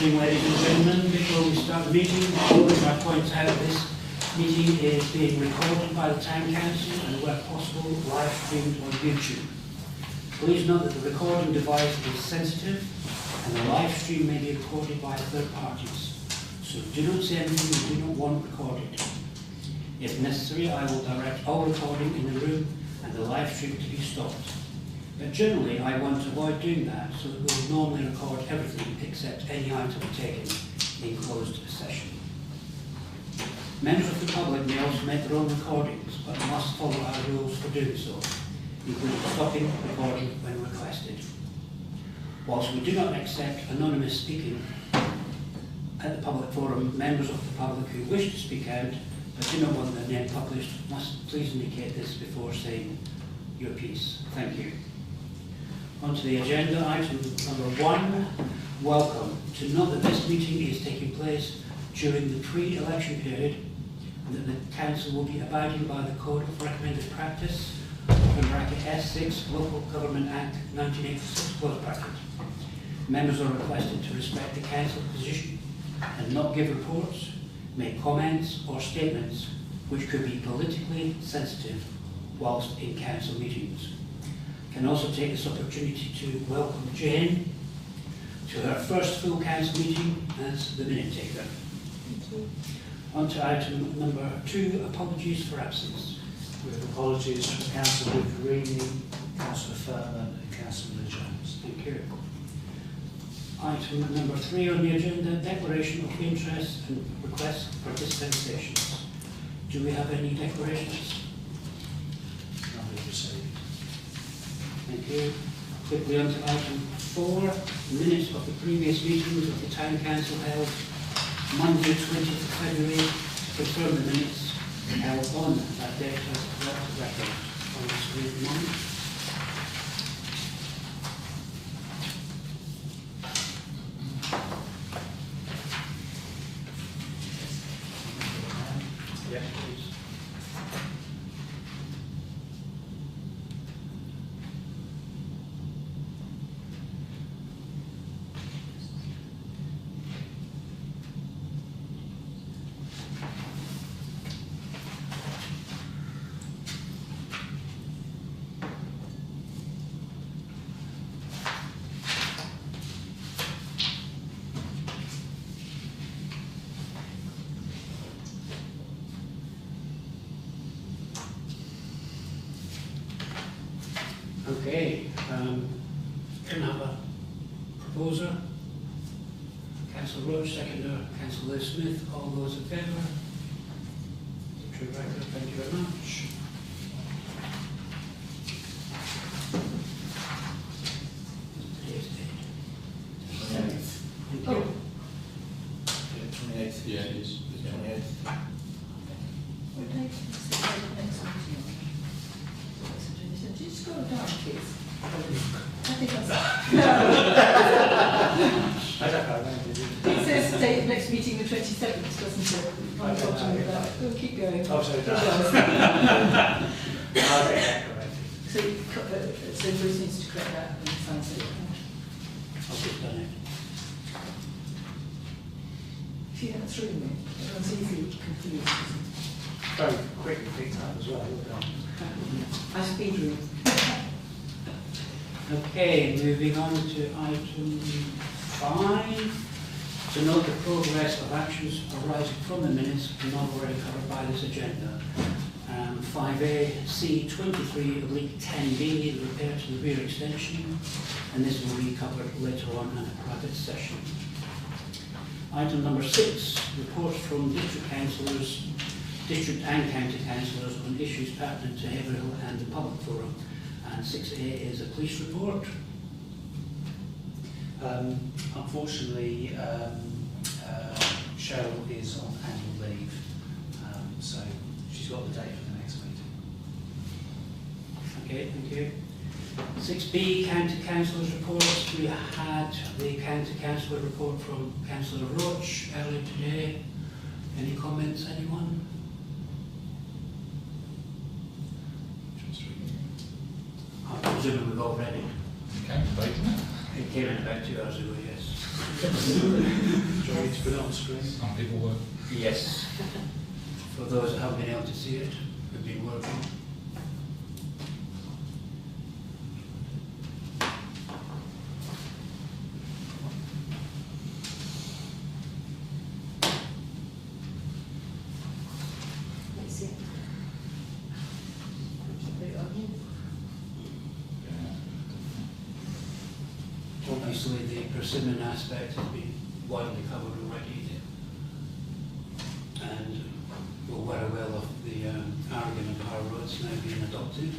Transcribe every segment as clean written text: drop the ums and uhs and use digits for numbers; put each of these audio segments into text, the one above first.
morning, ladies and gentlemen. Before we start the meeting, I point out this meeting is being recorded by the Town Council and, where possible, live streamed on YouTube. Please note that the recording device is sensitive and the live stream may be recorded by third parties. So do not say anything you do not want recorded. If necessary, I will direct all recording in the room and the live stream to be stopped. But generally, I want to avoid doing that, so that we will normally record everything except any item taken in closed session. Members of the public may also make their own recordings, but must follow our rules for doing so, including stopping recording when requested. Whilst we do not accept anonymous speaking at the public forum, members of the public who wish to speak out but do not want their name published must please indicate this before saying your piece. Thank you. On to the agenda, item number 1, welcome. To note that this meeting is taking place during the pre-election period and that the Council will be abiding by the Code of Recommended Practice, S6, Local Government Act 1986, close bracket. Members are requested to respect the Council position and not give reports, make comments or statements which could be politically sensitive whilst in Council meetings. Can also take this opportunity to welcome Jane to her first full Council meeting as the minute taker. Thank you. On to item number 2, apologies for absence. We have apologies from Councillor Viverini, Councillor Furman and Councillor Jones. Thank you. Item number 3 on the agenda, declaration of interest and request for dispensations. Do we have any declarations? None we've received. Thank you. Quickly on to item 4, minutes of the previous meetings of the Town Council held Monday 20th of February. Confirm the minutes held on that date as correct record on the screen at the moment. Yes, please. Okay, can I have a proposer? Councillor Roach, seconder, Councillor Smith, all those in favour? True record, thank you very much. Today's date. 28th. Thank you. 28th. Yeah, it is. The 28th. What date is the next meeting on? Just scroll down, please. I think that's... I don't know. It says date next meeting the 27th, doesn't it? On the bottom of that. We'll keep going. Oh, sorry, It does. Okay, So, so Bruce needs to correct that and signs it. I've just done it. If you had through me, everyone's easily confused. very quickly picked up as well. Well done. I speed read. Okay, moving on to item 5. To note the progress of actions arising from the minutes not already covered by this agenda. 5A, C23, oblique 10B, the repair to the rear extension, and this will be covered later on in a private session. Item number 6, reports from district councillors, district and county councillors on issues pertinent to Haverhill and the public forum. And 6A is a police report. Unfortunately, Cheryl is on annual leave, so she's got the date for the next meeting. Okay, thank you. 6B, county councillors' reports. We had the county councillor report from Councillor Roach earlier today. Any comments, anyone? I'm presuming we've all read it. Okay, vote. It came in about 2 hours ago, yes. Do you want me to put it on screen? Some people work. Yes. For those that haven't been able to see it, we've been working. Let's see. Put it on here. Obviously, the persimmon aspect has been widely covered already, and we're well aware of the Aragon and Power Roads now being adopted.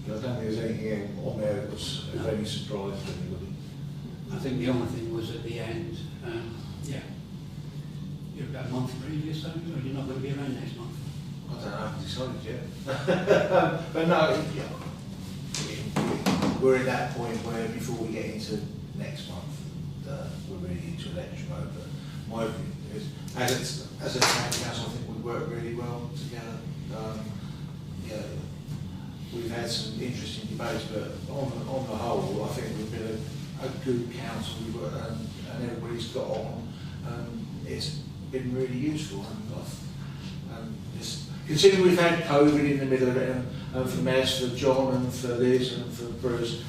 I don't think there's anything on there that was of any surprise to anybody. I think the only thing was at the end, yeah, you're about a month previous, aren't you, or you're not going to be around next month? I don't know, I haven't decided yet. But no, yeah, we're at that point where before we get into next month, we're really into election mode. But my view is, as a town council, I think we work really well together. Yeah, we've had some interesting debates, but on the whole, I think we've been a good council, and everybody's got on. It's been really useful, and considering we've had COVID in the middle of it, and for Mess, for John, and for Liz, and for Bruce,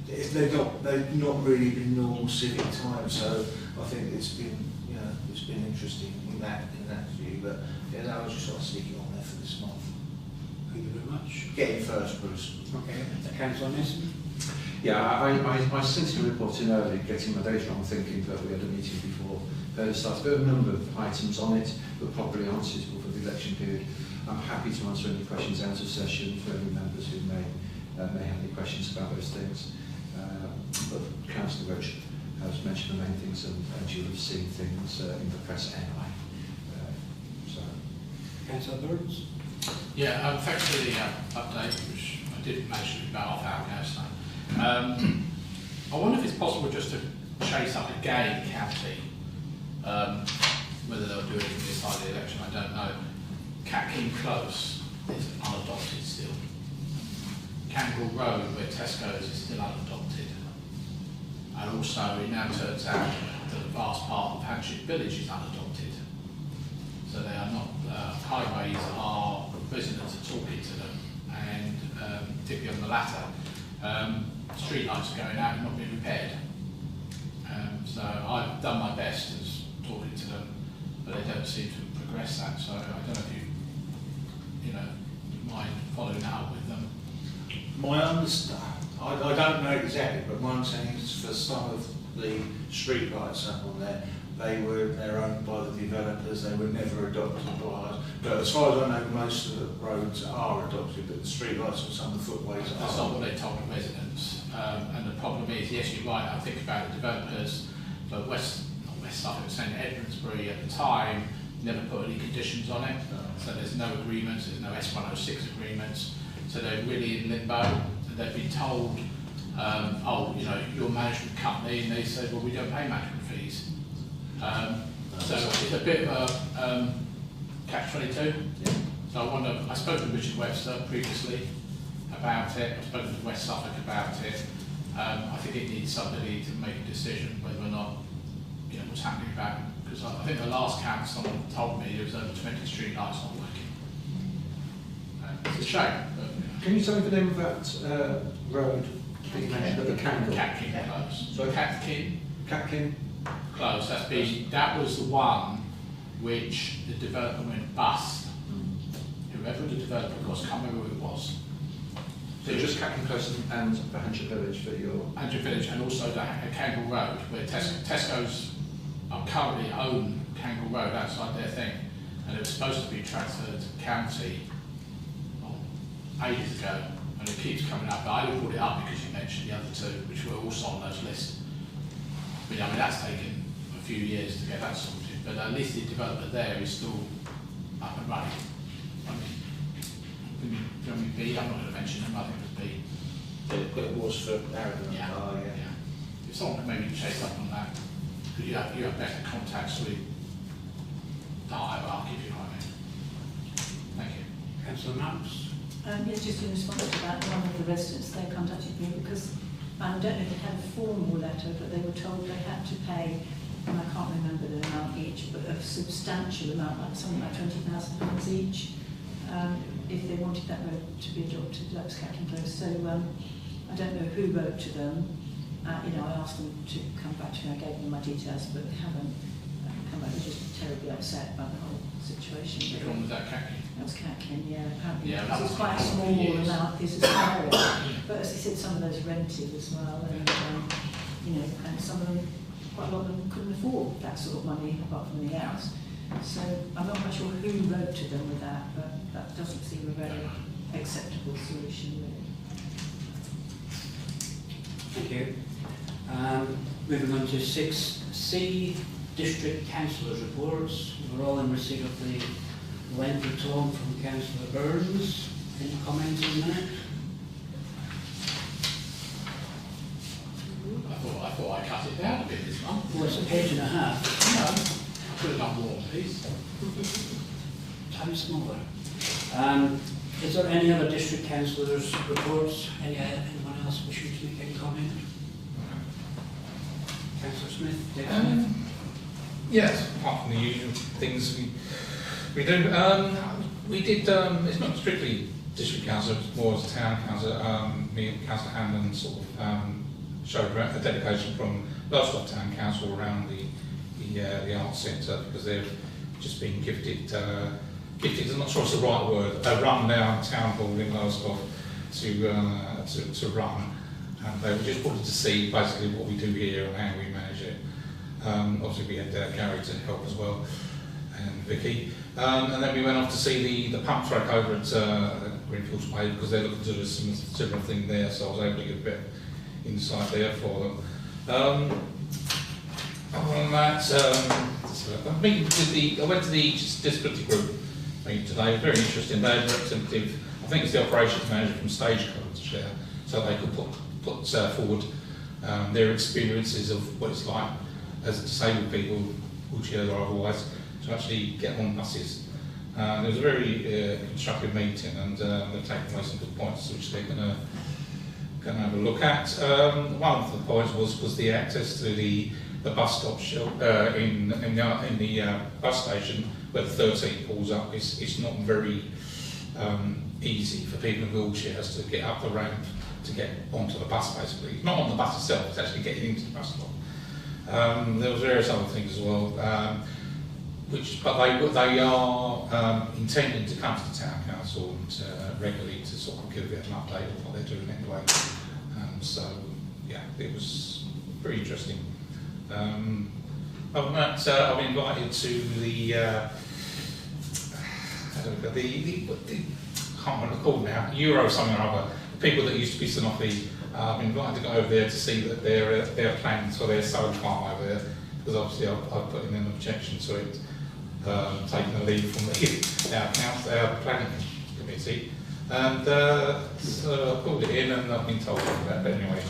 they've not really been normal civic times. So I think it's been interesting in that view. But yeah, no, I was just sort of stick it on there for this month. Thank you very much. Get in first, Bruce. Okay, Councillor Mason. Yeah, I sent a report in early, getting my data wrong, thinking that we had a meeting before the start. There are a number of items on it, but probably aren't suitable for the election period. I'm happy to answer any questions out of session for any members who may have any questions about those things. But Councillor Roach has mentioned the main things, and you'll have seen things in the press anyway. Councillor Burns. Yeah, thanks for the update, which I did mention about half hour ago. I wonder if it's possible just to chase up again county, whether they'll do anything this side of the election, I don't know. Catkin Close is unadopted still. Cangrel Road, where Tesco's is still unadopted. And also it now turns out that a vast part of Hampshire Village is unadopted. So they are not, highways are, residents are talking to them, and particularly on the latter, street lights are going out and not being repaired. So I've done my best as talking to them, but they don't seem to progress that. So I don't know if you mind following that up with them. My understanding, I don't know exactly, but my understanding is for some of the street lights up on there, they're owned by the developers, they were never adopted by us. But as far as I know, most of the roads are adopted, but the street lights and some of the footways are. That's not what they told the residents. And the problem is, yes, you're right, I think about the developers, but not West Suffolk, St Edmundsbury at the time, never put any conditions on it. So there's no agreements, there's no S106 agreements. So they're really in limbo. They've been told, your management company, and they said, well, we don't pay management fees. So it's a bit of a catch-22. Yeah. So I spoke to Richard Webster previously about it, I've spoken to West Suffolk about it. I think it needs somebody to make a decision whether or not, what's happening about it. Because I think the last count, someone told me there was over 20 street lights not working. It's a shame. But, Can you tell me the name of that road that you mentioned at the Cangrel? Catkin Close. So Catkin Close. That was the one which the developer went bust. Whoever the developer was, can't remember who it was. So just Catkin Close and the Hampshire Village that you're... Hampshire Village, and also the Cangrel Road, where Tesco's currently own Cangrel Road outside their thing, and it was supposed to be transferred to county ages ago, and it keeps coming up. But I only brought it up because you mentioned the other two, which were also on those lists. But that's taken a few years to get that sorted, but at least the developer there is still up and running. B, I'm not going to mention them, I think it was B. It was for Aragon. Yeah. Oh, yeah. If someone could maybe chase up on that, because you have better contacts with the hierarchy, if you know what I mean. Thank you. Councillor Marks. Yes, just in response to that, one of the residents, they contacted me because I don't know if they had a formal letter, but they were told they had to pay, and I can't remember the amount each, but a substantial amount, like something like £20,000 each, if they wanted that road to be adopted. That was Captain Close. So I don't know who wrote to them. You know, I asked them to come back to me. I gave them my details, but they haven't come back. They're just terribly upset about the whole situation. Which one was that, Catkin? That was Catkin, yeah, apparently. Yeah, Because that it's was quite a for small years. amount, it's a small area. But as I said, some of those rented as well, and you know, and some of them, quite a lot of them couldn't afford that sort of money apart from anything else. So I'm not quite sure who wrote to them with that, but that doesn't seem a very acceptable solution, really. Thank you. Moving on to 6C, District Councillors' Reports. We're all in receipt of the lengthy tome from Councillor Burns. Any comments on that? I thought I cut it down a bit this month. Well, it's a page and a half. No, could have done more, please. Time smaller. Is there any other district councillors' reports? Anyone else wishing to make any comment? Councillor Smith, Dick Smith. Yes, apart from the usual things we do. We did, it's not strictly district council, it's more as a town council. Me and Councillor Hanlon sort of showed a dedication from Lowestoft Town Council around the Arts Centre, because they've just been gifted, I'm not sure it's the right word, a run-down town hall in Lowestoft to run. And they were just wanted to see basically what we do here and how we manage it. Obviously we had Gary to help as well, and Vicky. And then we went off to see the pump track over at Greenfields Way, because they're looking to do a similar thing there, so I was able to get a bit of insight there for them. Other than that, I went to the disability group meeting today. Very interesting. They had a representative, I think it's the operations manager from Stagecoach there, so they could put forward their experiences of what it's like as disabled people, wheelchair or otherwise, to actually get on buses. It was a very constructive meeting, and they've taken away some good points which they're going to have a look at. One of the points was the access to the bus stop in the bus station where the 13 pulls up. It's not very easy for people in wheelchairs to get up the ramp to get onto the bus, basically. Not on the bus itself, it's actually getting into the bus stop. There was various other things as well, but they are intending to come to the Town Council and, regularly to sort of give a bit of an update of what they're doing anyway. So, yeah, it was very interesting. Other than that, I've been invited to the I can't remember what it's called now, Euro something or other. The people that used to be Sanofi, I've been invited to go over there to see that their plans for their solar farm over there, because obviously I've put in an objection to it, taking the lead from our planning committee, and so I pulled it in and I've been told that. But anyway,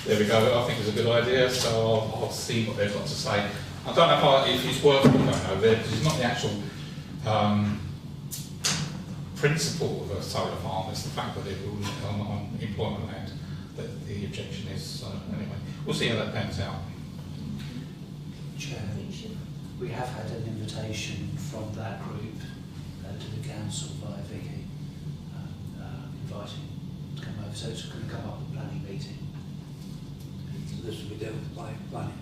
there we go. I think it's a good idea, so I'll see what they've got to say. I don't know if it's worth going over there, because it's not the actual principle of a solar farm, it's the fact that they're building it on employment land that the objection is. So anyway, we'll see how that pans out. Chair, we have had an invitation from that group to the council via Vicky, inviting to come over, so it's going to come up at the planning meeting. So this will be dealt with by planning.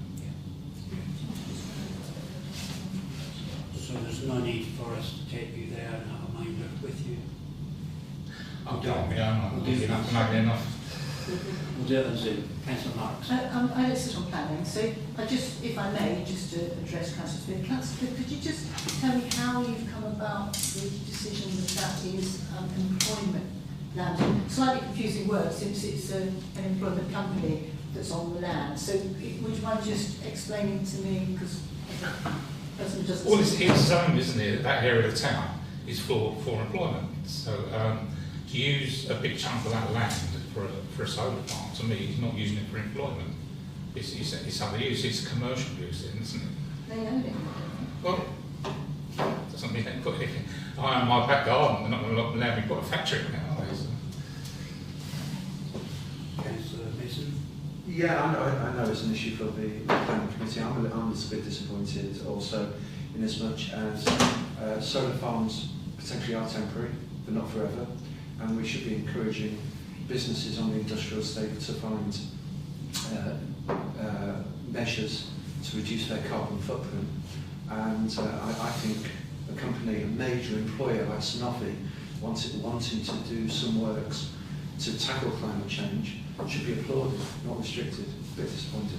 So there's no need for us to take you there and have a minder with you. I'll do it, yeah, We'll do it. enough. We'll do it on Zoom. Councillor Marks. I don't sit on planning, so I just, if I may, just to address Councillor Smith. Councillor Smith, could you just tell me how you've come about the decision that is employment land? Slightly confusing word, since it's an employment company that's on the land. So would you mind just explaining to me, because the person doesn't... Well, it's zoned, isn't it? That area of the town is for employment. So to use a big chunk of that land for a solar farm, to me, he's not using it for employment. It's other use. It's commercial use, isn't it? They own it. Well, doesn't mean they put it. I own my back garden. They're not going to allow me to put a factory in it, are they? So. Councillor Mason. Yeah, I know it's an issue for the planning committee. I'm a little bit disappointed also, in as much as solar farms potentially are temporary, but not forever, and we should be encouraging businesses on the industrial estate to find measures to reduce their carbon footprint. And I think a company, a major employer like Sanofi, wanting to do some works to tackle climate change should be applauded, not restricted. A bit disappointed.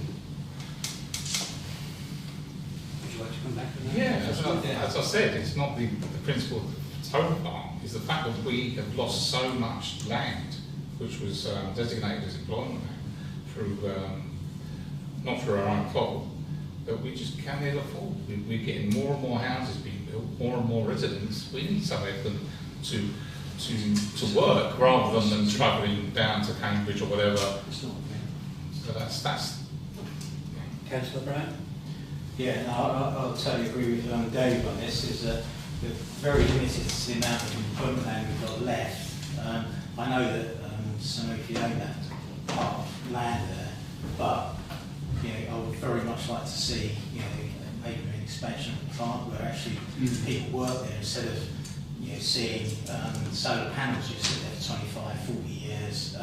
Would you like to come back to that? Yeah, as I said, it's not the principle of the solar farm, it's the fact that we have lost so much land, which was designated as employment land, through, not through our own fault, that we just can't afford. We're getting more and more houses being built, more and more residents. We need somewhere for them to work rather than them travelling down to Cambridge or whatever. So that's Councillor Brown? Yeah, no, I'll totally agree with Dave on this. Is that we're very limited to the amount of employment land we've got left. I know that some of you own that part of land there, but I would very much like to see maybe an expansion of the plant where actually people work there instead of seeing solar panels you sit there for 25, 40 years.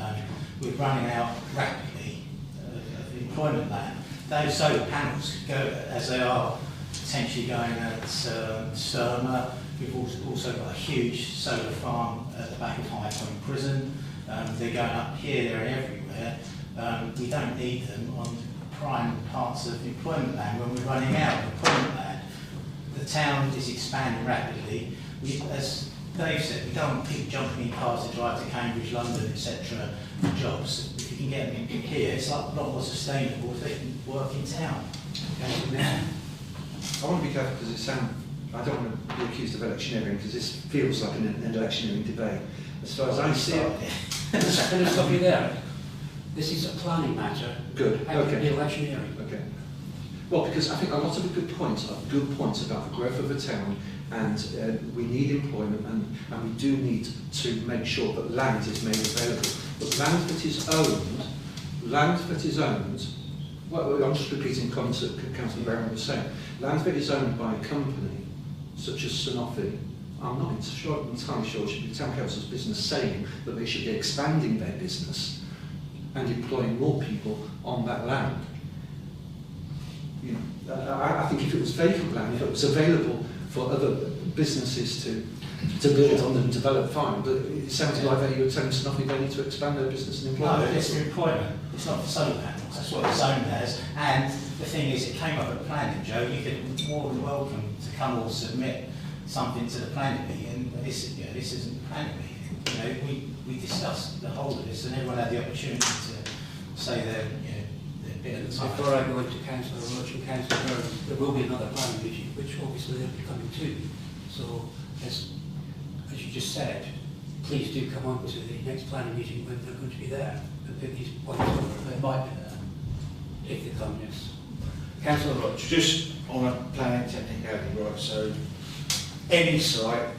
We're running out rapidly of employment land. Those solar panels could go, as they are potentially going at Sturma. We've also got a huge solar farm at the back of High Point Prison. They're going up here, there and everywhere. We don't need them on prime parts of employment land when we're running out of employment land. The town is expanding rapidly. As Dave said, we don't want people jumping in cars to drive to Cambridge, London, etc. for jobs. If you can get them in here, it's a lot more sustainable if they can work in town. I want to be careful because I don't want to be accused of electioneering because this feels like an electioneering debate. As far as I see it. Can I stop you there? This is a planning matter. Good. How can it Okay. be electioneering? Okay. Well, because I think a lot of the good points are good points about the growth of the town, and we need employment, and we do need to make sure that land is made available. But land that is owned, well, I'm just repeating comments that Councillor Barron was saying. Land that is owned by a company such as Sanofi, I'm not entirely sure it should be the Town Council's business saying that they should be expanding their business and employing more people on that land. I think if it was vacant land, if it was available for other businesses to build on and develop, fine. But it sounds like that you were telling Sanofi they need to expand their business and employ. No, it's for employment. It's not for solar panels. That's what it's owned as. And the thing is, it came up at planning, Joe. You could more than welcome to come or submit something to the planning meeting. This isn't planning meeting. We discussed the whole of this, and everyone had the opportunity to say their bit at the time. Before I go into Councillor Roach and Councillor Byrne, there will be another planning meeting, which obviously they'll be coming to. So, as you just said, please do come on to the next planning meeting when they're going to be there and put these points over. They might be there, if they come, yes. Councillor Roach. Just on a planning technicality, right, so any site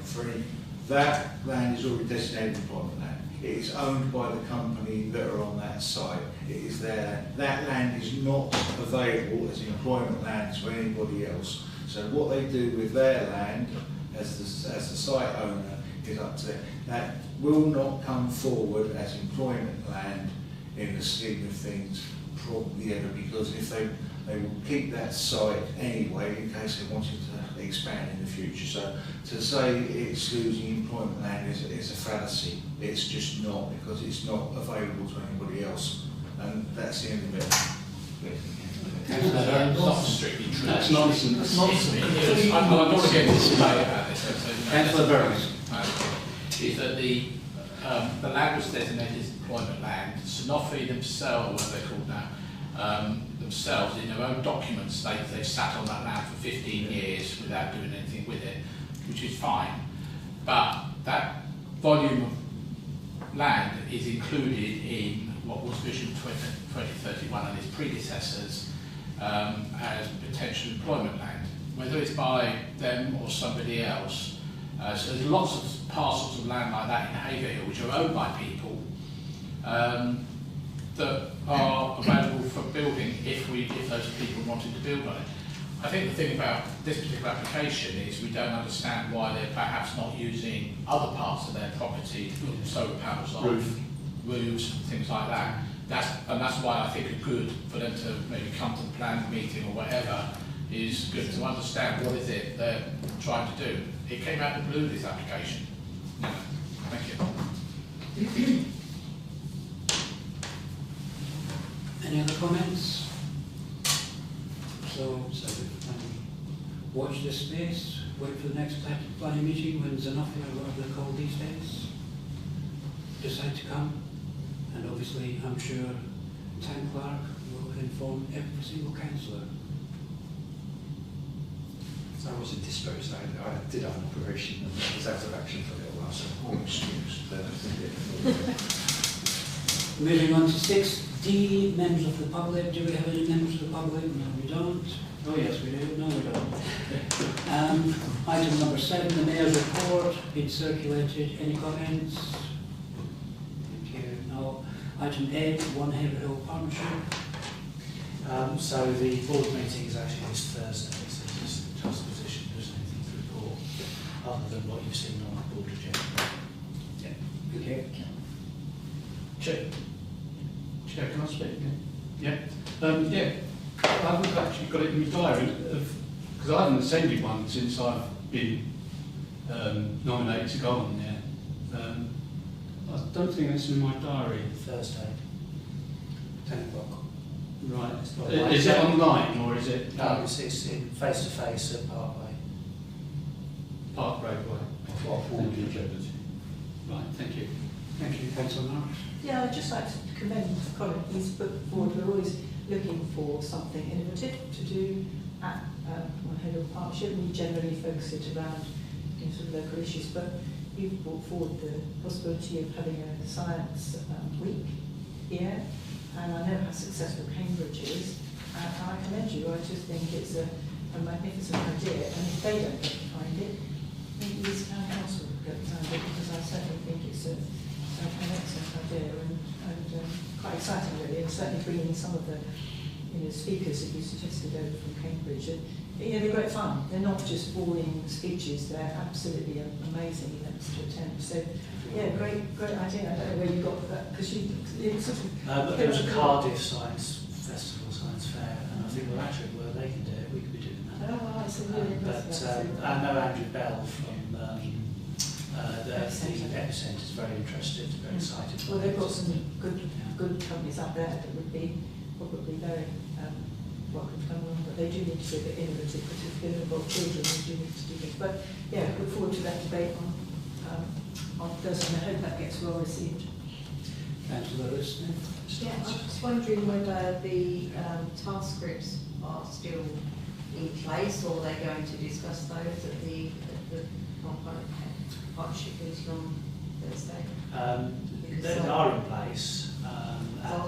that land is already designated employment land. It is owned by the company that are on that site. It is there. That land is not available as employment land to anybody else. So what they do with their land as the site owner is up to them. That will not come forward as employment land in the scheme of things probably ever, because if they will keep that site anyway in case they wanted to expand in the future. So to say it's losing employment land is a fallacy. It's just not, because it's not available to anybody else, and that's the end of it. It's not strictly true. That's nonsense. That's nonsense. I don't want to get into debate about this. Councillor Byrne. Is that the land was designated as employment land. Sanofi themselves, what they're called now, themselves in their own documents state they've sat on that land for 15 years without doing anything with it, which is fine. But that volume of land is included in what was Vision 2031 and its predecessors as potential employment land, whether it's by them or somebody else. So there's lots of parcels of land like that in Haverhill which are owned by people that are available build on it. I think the thing about this particular application is we don't understand why they're perhaps not using other parts of their property, solar panels on roofs and things like that. That's why I think it's good for them to maybe come to the planning meeting or whatever, is good to understand what is it they're trying to do. It came out of the blue, this application. No, thank you. Any other comments? So watch this space, wait for the next planning meeting when there's enough, or whatever they're called these days. Decide to come, and obviously I'm sure town clerk will inform every single councillor. So I wasn't disposed. I did have an operation and I was out of action for a little while, so excuse. Moving on to 6D, members of the public. Do we have any members of the public? No, we don't. Oh yes, we do. No, we don't. Item number 7, the Mayor's report, been circulated. Any comments? Thank you. No. Item 8, One Haverhill Partnership. So the board meeting is actually this Thursday, so just position, there isn't anything to report other than what you've seen on the board agenda. Yeah. Okay. Chair, can I speak? Yeah. Yeah. I haven't actually got it in my diary because I haven't attended one since I've been nominated to go on there. I don't think it's in my diary. Thursday, 10 o'clock. Right. Right. Is it online or is it? No, it's in face-to-face at Parkway. Park Roadway. What forward the agenda? Right, thank you. Thank you, Councillor Marks. Yeah, I'd just like to commend Colin. He's put forward, we're always looking for something innovative to do at One Haverhill Partnership. We generally focus it around sort of local issues, but you've brought forward the possibility of having a science week here, and I know how successful Cambridge is, and I commend you. I just think it's a magnificent idea, and if they don't get behind it, maybe this town council will get behind it, because I certainly think it's an excellent idea and quite exciting really, and certainly bringing in some of the speakers that you suggested over from Cambridge. And, they're great fun. They're not just boring speeches. They're absolutely amazing events to attend. So, yeah, great idea. I don't know where you got that because it sort of. There was a Cardiff Science Festival, Science Fair, and I think where they can do it, we could be doing that. Oh, well, it's a really but I know Andrew Bell from the Epicenter is very interested, very excited. Well, they've got some good companies up there that would be probably very welcome to come along, but they do need to be a bit innovative because if they're involved children, they do need to do things. But yeah, look forward to that debate on Thursday, and I hope that gets well received. Councillor Listening. Yeah, I'm just wondering whether the task groups are still in place, or are they going to discuss those at the partnership meeting on Thursday? They are in place.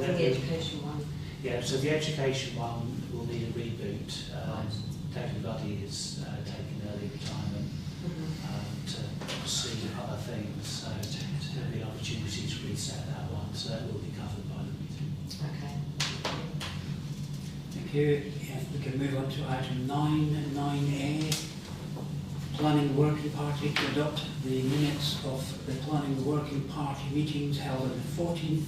The education one. Yeah, so the education one will need a reboot. David Buddy is taking early retirement to pursue other things, so there'll be an opportunity to reset that one, so that will be covered by the meeting. Okay. Thank you. If we can move on to item 9A, Planning Working Party to adopt the minutes of the Planning Working Party meetings held on the 14th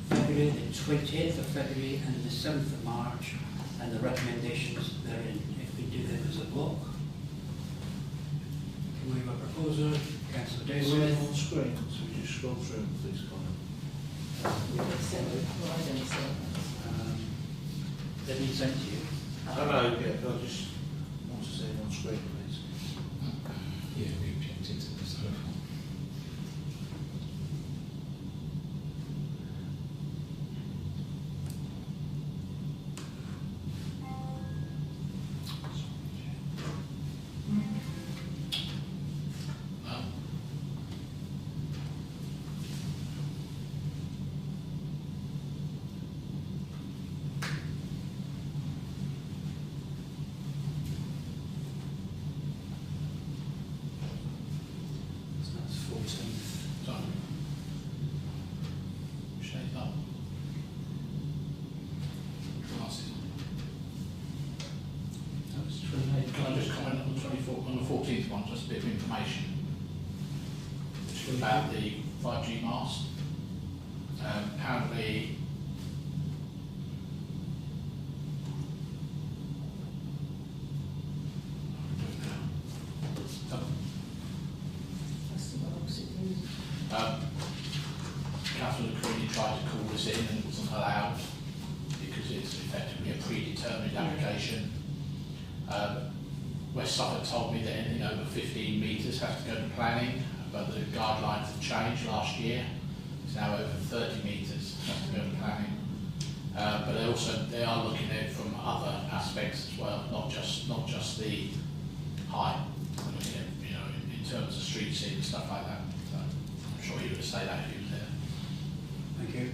February, the 28th of February and the 7th of March, and the recommendations therein, if we do them as a block. Can we have a proposer? Councillor Davis. On screen, so we just scroll through, please, Colin. They've been sent to you. No, I just want to see them on screen, please. Yeah, we objected to this. about the 5G mast. Apparently, That's the one opposite you. Councillor Creedy tried to call us in and it wasn't allowed because it's effectively a predetermined application. West Suffolk told me that anything over 15 metres has to go to planning, but the guidelines have changed last year. It's now over 30 metres has to go to planning. But they are looking at it from other aspects as well, not just the height. They're looking at, in terms of street scene and stuff like that. So I'm sure he would say that if he was there. Thank you.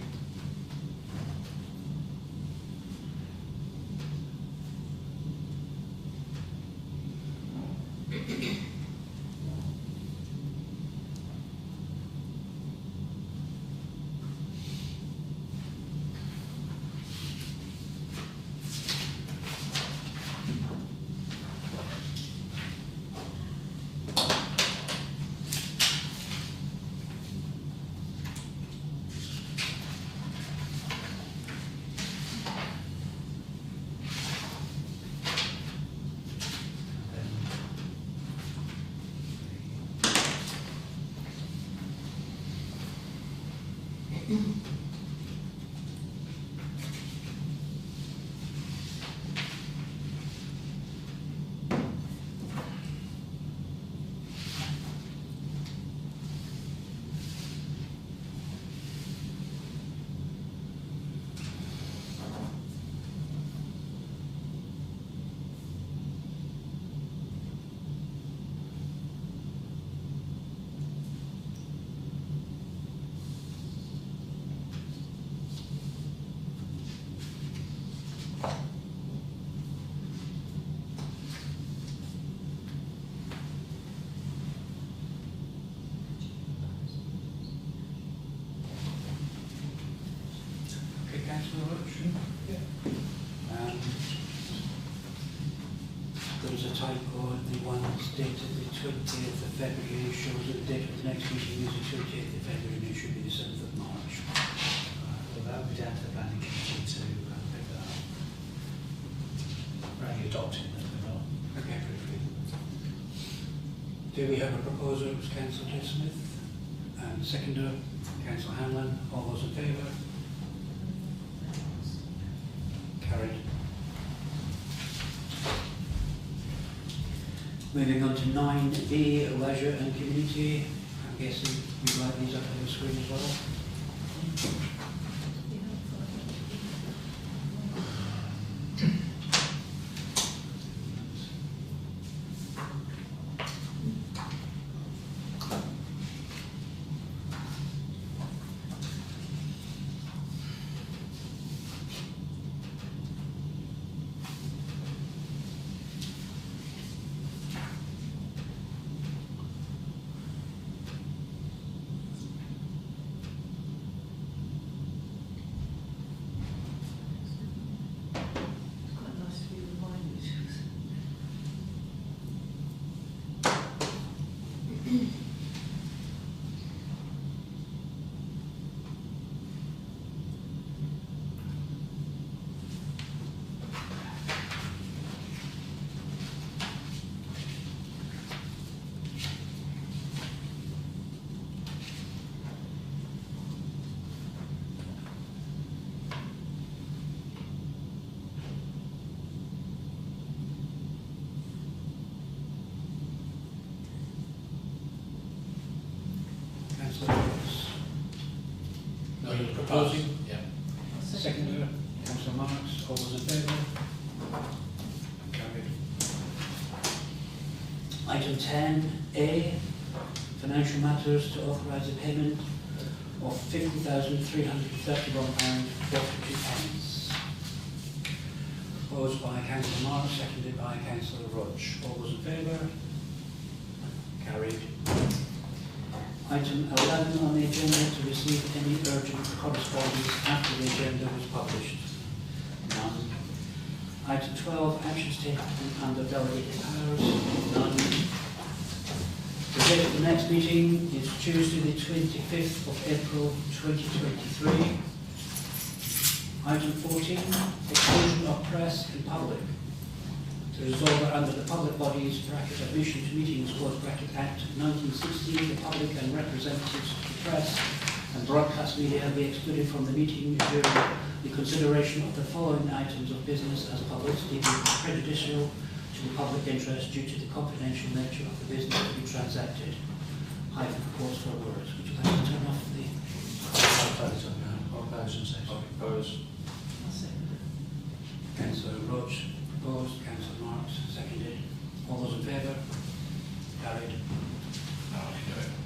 Councillor Roach? There was a typo in the one that's dated the 20th of February, it shows that the date of the next meeting is the 28th of February and it should be the 7th of March. Well, that would be down to the planning committee to pick that up. We're only adopting that, we're not. Okay, briefly. Do we have a proposer? It was Councillor Smith and seconder, Councillor Hanlon. All those in favour? Carried. Moving on to 9B, leisure and community. I'm guessing you'd like these up on the screen as well. It's quite nice to be reminded. Councillor Roach. No, you're proposing? Yeah. Seconder, Councillor Marks. All those in favour? Carried. Item 10A, financial matters to authorise a payment of £50,331.42. Proposed by Councillor Marks, seconded by Councillor Roach. All those in favour? Carried. Item 11 on the agenda, to receive any urgent correspondence after the agenda was published. None. Item 12, actions taken under delegated powers. None. The date of the next meeting is Tuesday the 25th of April 2023. Item 14, exclusion of press in public. To resolve that under the Public Bodies bracket Admission to Meetings Clause bracket Act 1960, the public and representatives of the press and broadcast media be excluded from the meeting during the consideration of the following items of business as publicity being prejudicial to the public interest due to the confidential nature of the business to be transacted. I propose for words. Would you like to turn off the... I'll oppose and say. Oppose. I'll second it. Councillor Roach proposed, Councillor Marks seconded. All those in favour? Carried. No, I can do it.